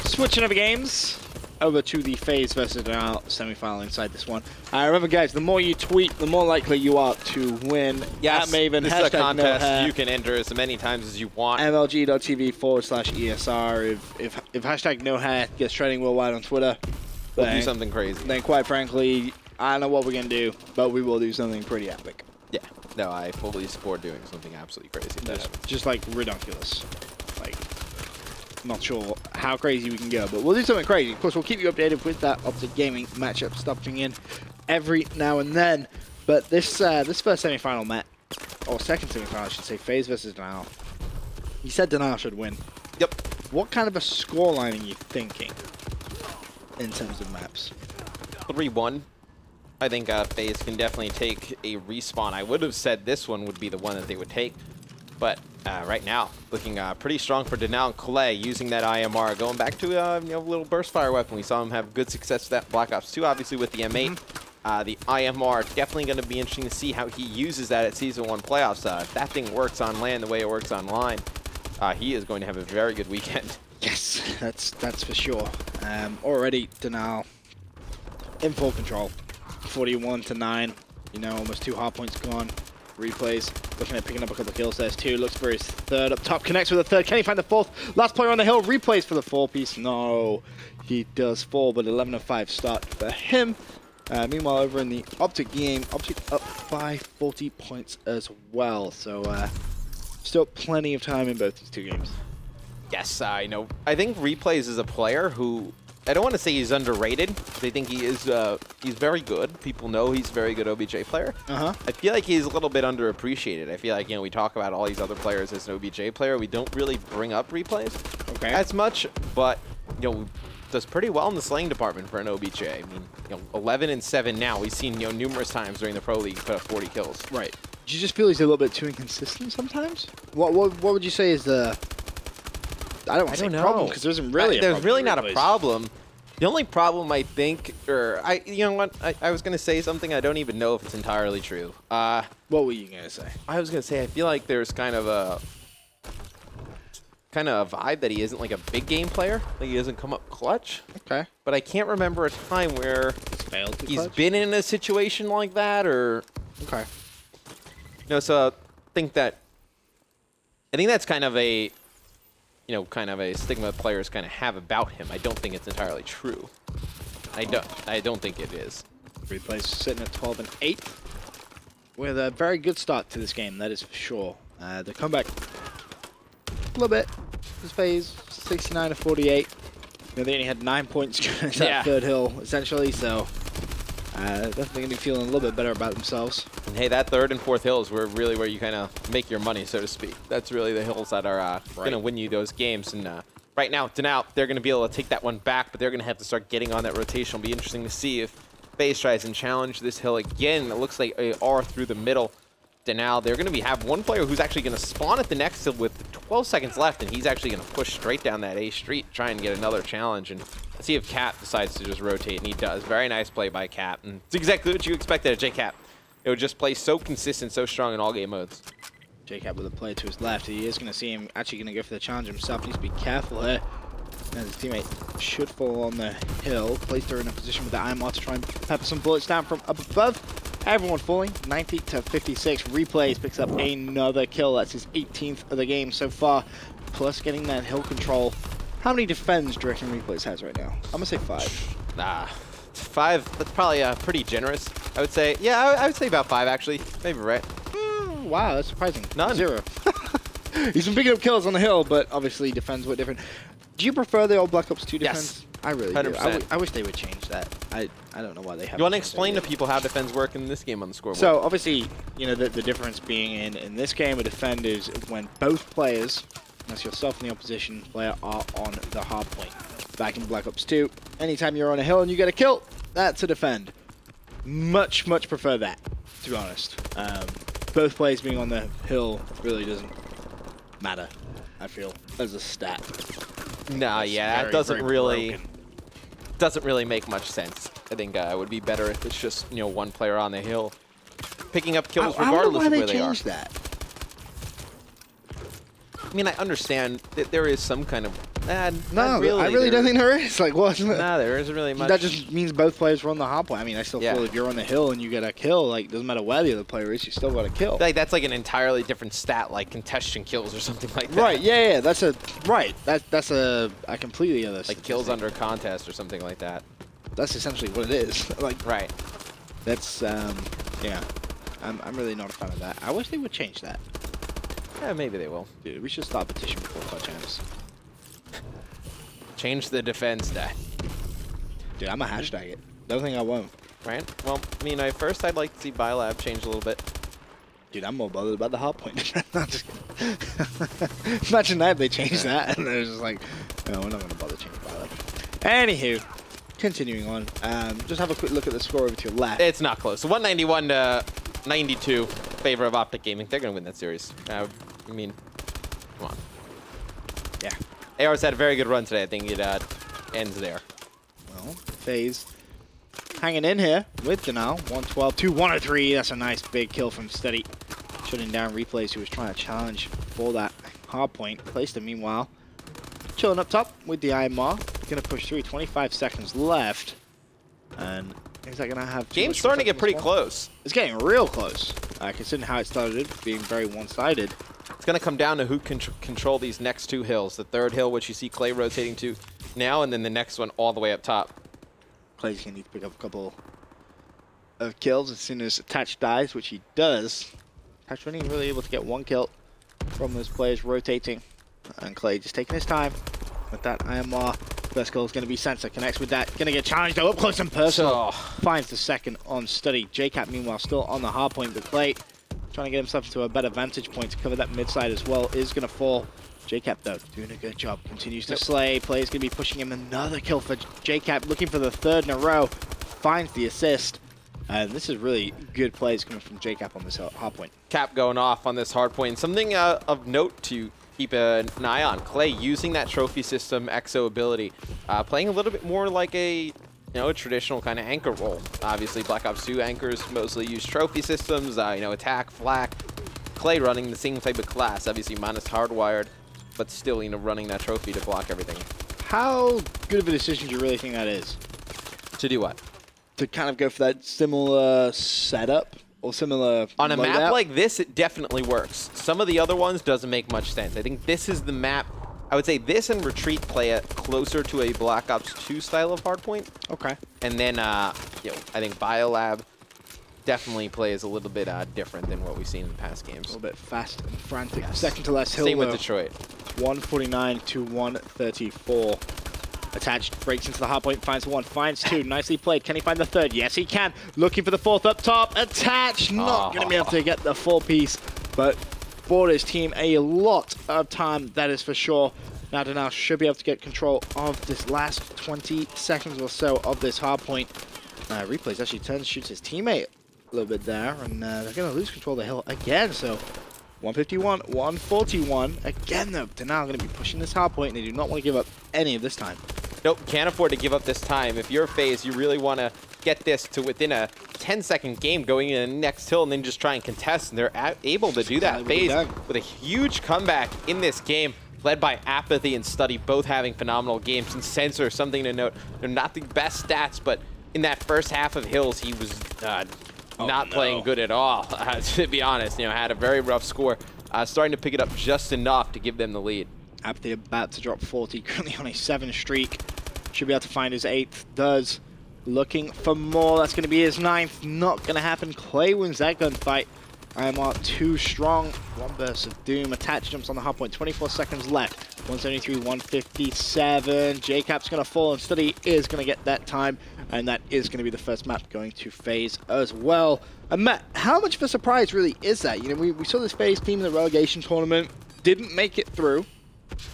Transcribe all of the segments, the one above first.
Switching over games, over to the Faze versus Denial semi-final inside this one. Remember, guys, the more you tweet, the more likely you are to win. Yes, at Maven, this is a contest. No you can enter as many times as you want. MLG.tv/ESR. If hashtag no hair gets trending worldwide on Twitter, We'll do something crazy. Then, quite frankly, I don't know what we're going to do, but we will do something pretty epic. Yeah. No, I fully support doing something absolutely crazy. Just like ridiculous. Like, not sure how crazy we can go, but we'll do something crazy. Of course, we'll keep you updated with that Optic Gaming matchup stopping in every now and then. But this first semi-final match, or second semi-final, I should say, Faze versus Denial. You said Denial should win. Yep. What kind of a scoreline are you thinking in terms of maps? 3-1. I think Faze can definitely take a respawn. I would have said this one would be the one that they would take, but right now, looking pretty strong for Denial and Clay using that IMR. Going back to a little burst fire weapon. We saw him have good success with that Black Ops 2, obviously with the M8. The IMR, definitely going to be interesting to see how he uses that at Season 1 playoffs. If that thing works on land the way it works online, he is going to have a very good weekend. Yes, that's for sure. Already Denial in full control. 41-9, almost 2 hard points gone. Replays, looking at picking up a couple of kills there too. Looks for his third up top, connects with the third. Can he find the fourth? Last player on the hill, replays for the 4-piece. No, he does fall, but 11-5 start for him. Meanwhile, over in the Optic game, Optic up by 40 points as well. So still plenty of time in both these two games. Yes, I know. I think Replays is a player who, I don't want to say he's underrated. They think he is. He's very good. People know he's a very good OBJ player. I feel like he's a little bit underappreciated. I feel like we talk about all these other players as an OBJ player. We don't really bring up Replays as much, but does pretty well in the slaying department for an OBJ. I mean, 11-7 now. We've seen numerous times during the Pro League put up 40 kills. Right. Do you just feel he's a little bit too inconsistent sometimes? What would you say is the? I don't want to say problem because there isn't really. There's really not a problem. The only problem I think, or you know what? I was gonna say something. I don't even know if it's entirely true. What were you gonna say? I was gonna say I feel like there's kind of a vibe that he isn't like a big game player. Like he doesn't come up clutch. Okay. But I can't remember a time where he's been in a situation like that, or so I think that's kind of a stigma players kind of have about him. I don't think it's entirely true. I don't think it is. Replays sitting at 12-8 with a very good start to this game, that is for sure. The comeback a little bit. This Phase 69-48. They only had 9 points going to that third hill essentially, so definitely gonna be feeling a little bit better about themselves. And hey, that third and fourth hills were really where you kind of make your money, so to speak. That's really the hills that are going to win you those games. And right now, Denial, they're going to be able to take that one back, but they're going to have to start getting on that rotation. It'll be interesting to see if Faze tries and challenge this hill again. It looks like they are through the middle. Denial, they're going to have one player who's actually going to spawn at the next hill with 12 seconds left, and he's actually going to push straight down that A street, try and get another challenge. And let's see if Cap decides to just rotate, and he does. Very nice play by Cap, and it's exactly what you expected of J-Cap. It would just play so consistent, so strong in all game modes. J-Cap with a play to his left. He is going to see him actually going to go for the challenge himself. He needs to be careful here. And his teammate should fall on the hill. Placed her in a position with the IMR to try and pepper some bullets down from up above. Everyone falling. 90-56. Replays picks up another kill. That's his 18th of the game so far. Plus getting that hill control. How many defends do you reckon Replays has right now? I'm going to say 5. 5, that's probably pretty generous. I would say, yeah, I would say about 5 actually. Maybe right. Wow, that's surprising. None. 0. He's been picking up kills on the hill, but obviously defends were different. Do you prefer the old Black Ops 2 defense? Yes. I really 100%. do. I wish they would change that. I don't know why they haven't. You want to explain to people how defends work in this game on the scoreboard? So obviously, the difference being in this game, a defend is when both players, unless yourself and the opposition player, are on the hard point. Back in Black Ops 2, anytime you're on a hill and you get a kill, that's a defend. Much prefer that, to be honest. Both players being on the hill really doesn't matter, I feel, as a stat. Nah, yeah, it doesn't really make much sense. I think it would be better if it's just one player on the hill picking up kills regardless of where they are. That. I mean, I understand that there is some kind of No, really, I really don't think there is. Like, what? No, there isn't really much. That just means both players were on the hard point. I mean, I still feel if you're on the hill and you get a kill, like, doesn't matter where the other player is, you still got a kill. Like, that's like an entirely different stat, like contestation kills or something like that. Right, yeah, that's a, that's a completely other like kills under contest or something like that. That's essentially what it is. Like, right. That's, yeah. I'm really not a fan of that. I wish they would change that. Yeah, maybe they will. Dude, we should start a petition before clutch champs. Change the defense stat. Dude, I'm a hashtag it. Don't think I won't. Right? Well, I mean, first I'd like to see Biolab change a little bit. Dude, I'm more bothered about the hard point. Imagine that if they changed that and they're just like, no, we're not going to bother changing Biolab. Anywho, continuing on, just have a quick look at the score over to your left. It's not close. 191 to 92 favor of Optic Gaming. They're going to win that series. I mean, come on. Yeah. AR's had a very good run today. I think it ends there. Well, Faze hanging in here with Denal. 112 to 103. That's a nice big kill from Steady. Shutting down Replays, who was trying to challenge for that hard point. Placed him, meanwhile, chilling up top with the IMR. Going to push through. 25 seconds left. And is that going to have... Game's starting to get pretty close. It's getting real close, considering how it started, being very one-sided. It's going to come down to who can control these next two hills. The third hill, which you see Clay rotating to now, and then the next one all the way up top. Clay's going to need to pick up a couple of kills as soon as Attach dies, which he does. Attach only really able to get one kill from those players rotating. And Clay just taking his time with that IMR. First goal is going to be Sensor. Connects with that. Going to get challenged though, up close and personal. Finds the second on Study. JCap, meanwhile, still on the hard point. But Clay, trying to get himself into a better vantage point to cover that mid side as well, is going to fall. JCap, though, doing a good job. Continues to slay. Player's going to be pushing him. Another kill for JCap, looking for the third in a row. Finds the assist. And this is really good plays coming from JCap on this hard point. Cap going off on this hard point. Something of note to keep an eye on. Clay using that trophy system EXO ability. Playing a little bit more like a traditional kind of anchor role. Obviously, Black Ops 2 anchors mostly use trophy systems, attack, flak. Clay running the same type of class. Obviously, minus hardwired, but still, running that trophy to block everything. How good of a decision do you really think that is? To do what? To kind of go for that similar setup or similar on a loadout? map like this, it definitely works. Some of the other ones doesn't make much sense. I think this is the map. I would say this and Retreat play it closer to a Black Ops 2 style of hardpoint. Okay. And then, I think Biolab definitely plays a little bit different than what we've seen in past games. A little bit fast and frantic. Yes. Second to last hill. Same with Detroit. 149 to 134. Attached, breaks into the hard point, finds one, finds two. Nicely played. Can he find the third? Yes, he can. Looking for the fourth up top. Attached, not going to be able to get the full piece, but bought his team a lot of time, that is for sure. Now Denal should be able to get control of this last 20 seconds or so of this hard point. Replays actually turns, shoots his teammate a little bit there, and they're going to lose control of the hill again. So 151, 141. Again, though, Denal going to be pushing this hard point, and they do not want to give up any of this time. Nope, can't afford to give up this time. If you're Faze, you really want to get this to within a 10-second game going in the next hill and then just try and contest, and they're able to do that. Faze with a huge comeback in this game, led by Apathy and Study, both having phenomenal games. And Sensor, something to note, they're not the best stats, but in that first half of Hills, he was not playing good at all, to be honest. Had a very rough score, starting to pick it up just enough to give them the lead. Apathy about to drop 40, currently on a 7 streak. Should be able to find his 8th, does. Looking for more, that's going to be his 9th. Not going to happen. Clay wins that gunfight. IMR too strong. One burst of doom. Attached jumps on the hard point. 24 seconds left. 173, 157. JCap's going to fall, and Study is going to get that time. And that is going to be the first map going to Faze as well. And Matt, how much of a surprise really is that? We saw this Faze team in the relegation tournament. Didn't make it through.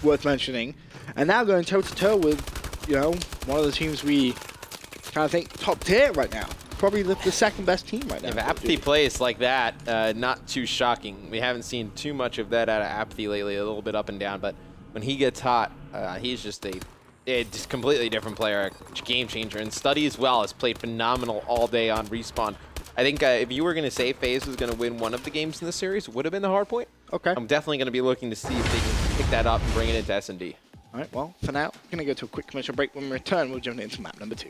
Worth mentioning. And now going toe-to-toe with, one of the teams we kind of think top tier right now. Probably the second best team right now. If Apathy plays like that, not too shocking. We haven't seen too much of that out of Apathy lately, a little bit up and down, but when he gets hot, he's just a just completely different player, a game changer. And Study as well has played phenomenal all day on Respawn. I think if you were going to say Faze was going to win one of the games in the series, it would have been the hard point. Okay. I'm definitely going to be looking to see if they can pick that up and bring it into S&D. All right, well, for now, we're going to go to a quick commercial break. When we return, we'll jump into map number 2.